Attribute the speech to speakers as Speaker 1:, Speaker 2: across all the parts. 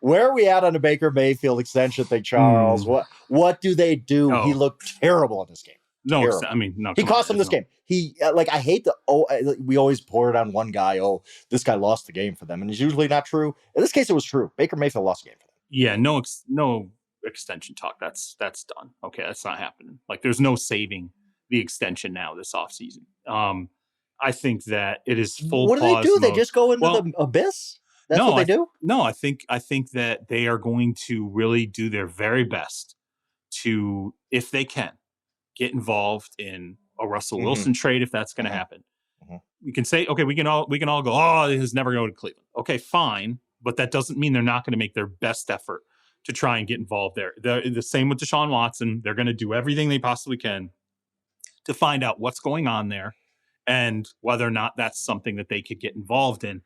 Speaker 1: Where are we at on the Baker Mayfield extension thing, Charles? What do they do? He looked terrible in this game.
Speaker 2: No,
Speaker 1: terrible.
Speaker 2: I mean, no.
Speaker 1: He cost him this game. He I hate we always pour it on one guy. Oh, this guy lost the game for them, and it's usually not true. In this case, it was true. Baker Mayfield lost the game for them.
Speaker 2: Yeah, no extension talk. That's done. Okay, that's not happening. Like, there's no saving the extension now this offseason. I think that it is full.
Speaker 1: What do they do? Mode. They just go into the abyss. That's what they do?
Speaker 2: No, I think that they are going to really do their very best to, if they can, get involved in a Russell Wilson trade if that's going to happen. You can say, okay, we can all go, oh, he's never going to Cleveland. Okay, fine, but that doesn't mean they're not going to make their best effort to try and get involved there. The same with Deshaun Watson. They're going to do everything they possibly can to find out what's going on there and whether or not that's something that they could get involved in.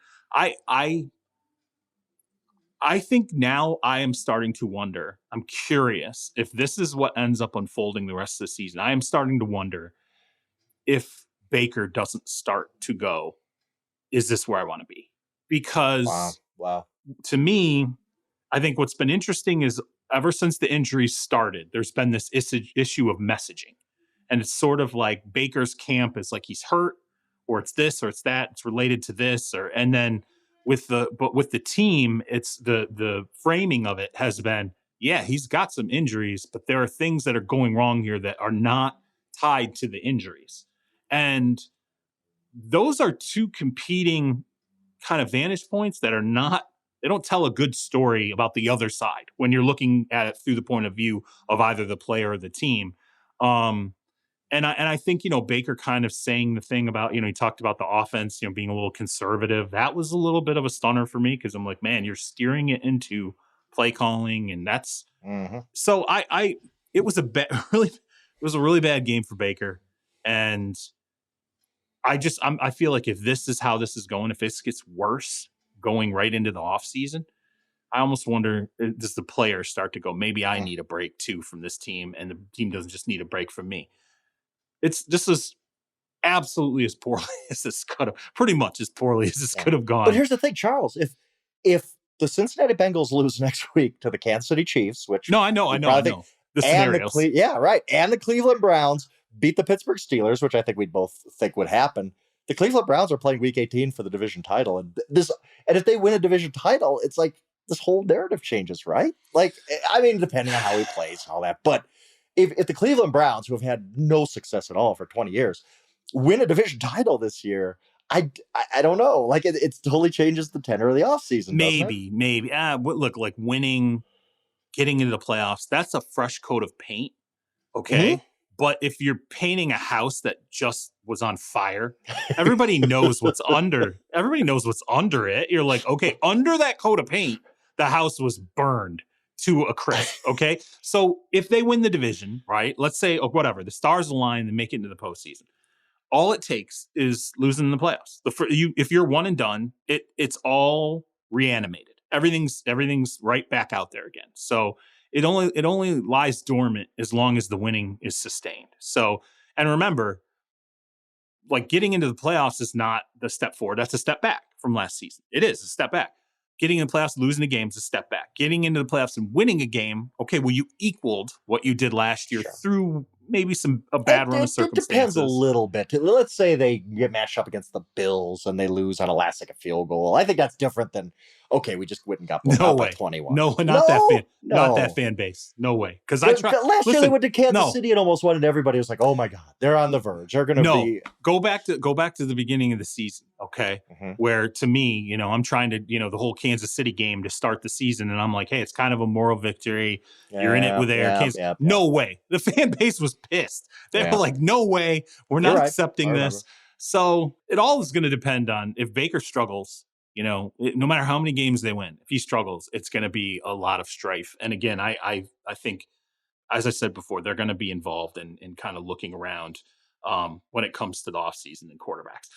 Speaker 2: I think now I am starting to wonder. I'm curious if this is what ends up unfolding the rest of the season. I am starting to wonder if Baker doesn't start to go, is this where I want to be? Because to me, I think what's been interesting is ever since the injuries started, there's been this issue of messaging. And it's sort of like Baker's camp is like he's hurt, or it's this, or it's that. It's related to this, and then with the team, it's the framing of it has been, yeah, he's got some injuries, but there are things that are going wrong here that are not tied to the injuries, and those are two competing kind of vantage points that are not. They don't tell a good story about the other side when you're looking at it through the point of view of either the player or the team. And I think, Baker kind of saying the thing about, he talked about the offense, being a little conservative. That was a little bit of a stunner for me because I'm like, man, you're steering it into play calling, and that's so it was a really bad game for Baker, and I feel like if this is how this is going, if this gets worse going right into the offseason, I almost wonder, does the players start to go, maybe I need a break too from this team, and the team doesn't just need a break from me. This is absolutely as poorly as this could have, pretty much as poorly as this could have gone.
Speaker 1: But here's the thing, Charles, if the Cincinnati Bengals lose next week to the Kansas City Chiefs, which
Speaker 2: I know. The scenarios.
Speaker 1: And the Cleveland Browns beat the Pittsburgh Steelers, which I think we'd both think would happen. The Cleveland Browns are playing Week 18 for the division title, and if they win a division title, it's like this whole narrative changes, right? Like, I mean, depending on how he plays and all that, but if the Cleveland Browns, who have had no success at all for 20 years, win a division title this year, I don't know. Like, it totally changes the tenor of the offseason.
Speaker 2: Maybe. Look, like winning, getting into the playoffs, that's a fresh coat of paint. Okay. But if you're painting a house that just was on fire, everybody knows what's under. Everybody knows what's under it. You're like, okay, under that coat of paint, the house was burned to a crisp. Okay. So if they win the division, right, let's say, whatever, the stars align and make it into the postseason. All it takes is losing the playoffs. If you're one and done, it's all reanimated. Everything's right back out there again. So it only lies dormant as long as the winning is sustained. So, and remember, like, getting into the playoffs is not the step forward. That's a step back from last season. It is a step back. Getting in the playoffs, losing a game is a step back. Getting into the playoffs and winning a game, okay, well, you equaled what you did last year through maybe a bad run of circumstances.
Speaker 1: It depends a little bit. Let's say they get matched up against the Bills and they lose on a last-second field goal. I think that's different than, okay, we just went and got blown out by 21.
Speaker 2: Not that fan base. No way. Because last
Speaker 1: year they went to Kansas City and almost won, and everybody was like, "Oh my God, they're on the verge. They're going to be."
Speaker 2: Go back to the beginning of the season, okay? Where to me, I'm trying to, the whole Kansas City game to start the season, and I'm like, hey, it's kind of a moral victory. You're in it with Kansas. No way. The fan base was pissed. They were like, "No way, we're not accepting this." So it all is going to depend on if Baker struggles. No matter how many games they win, if he struggles, it's going to be a lot of strife. And again, I think, as I said before, they're going to be involved in kind of looking around when it comes to the offseason and quarterbacks.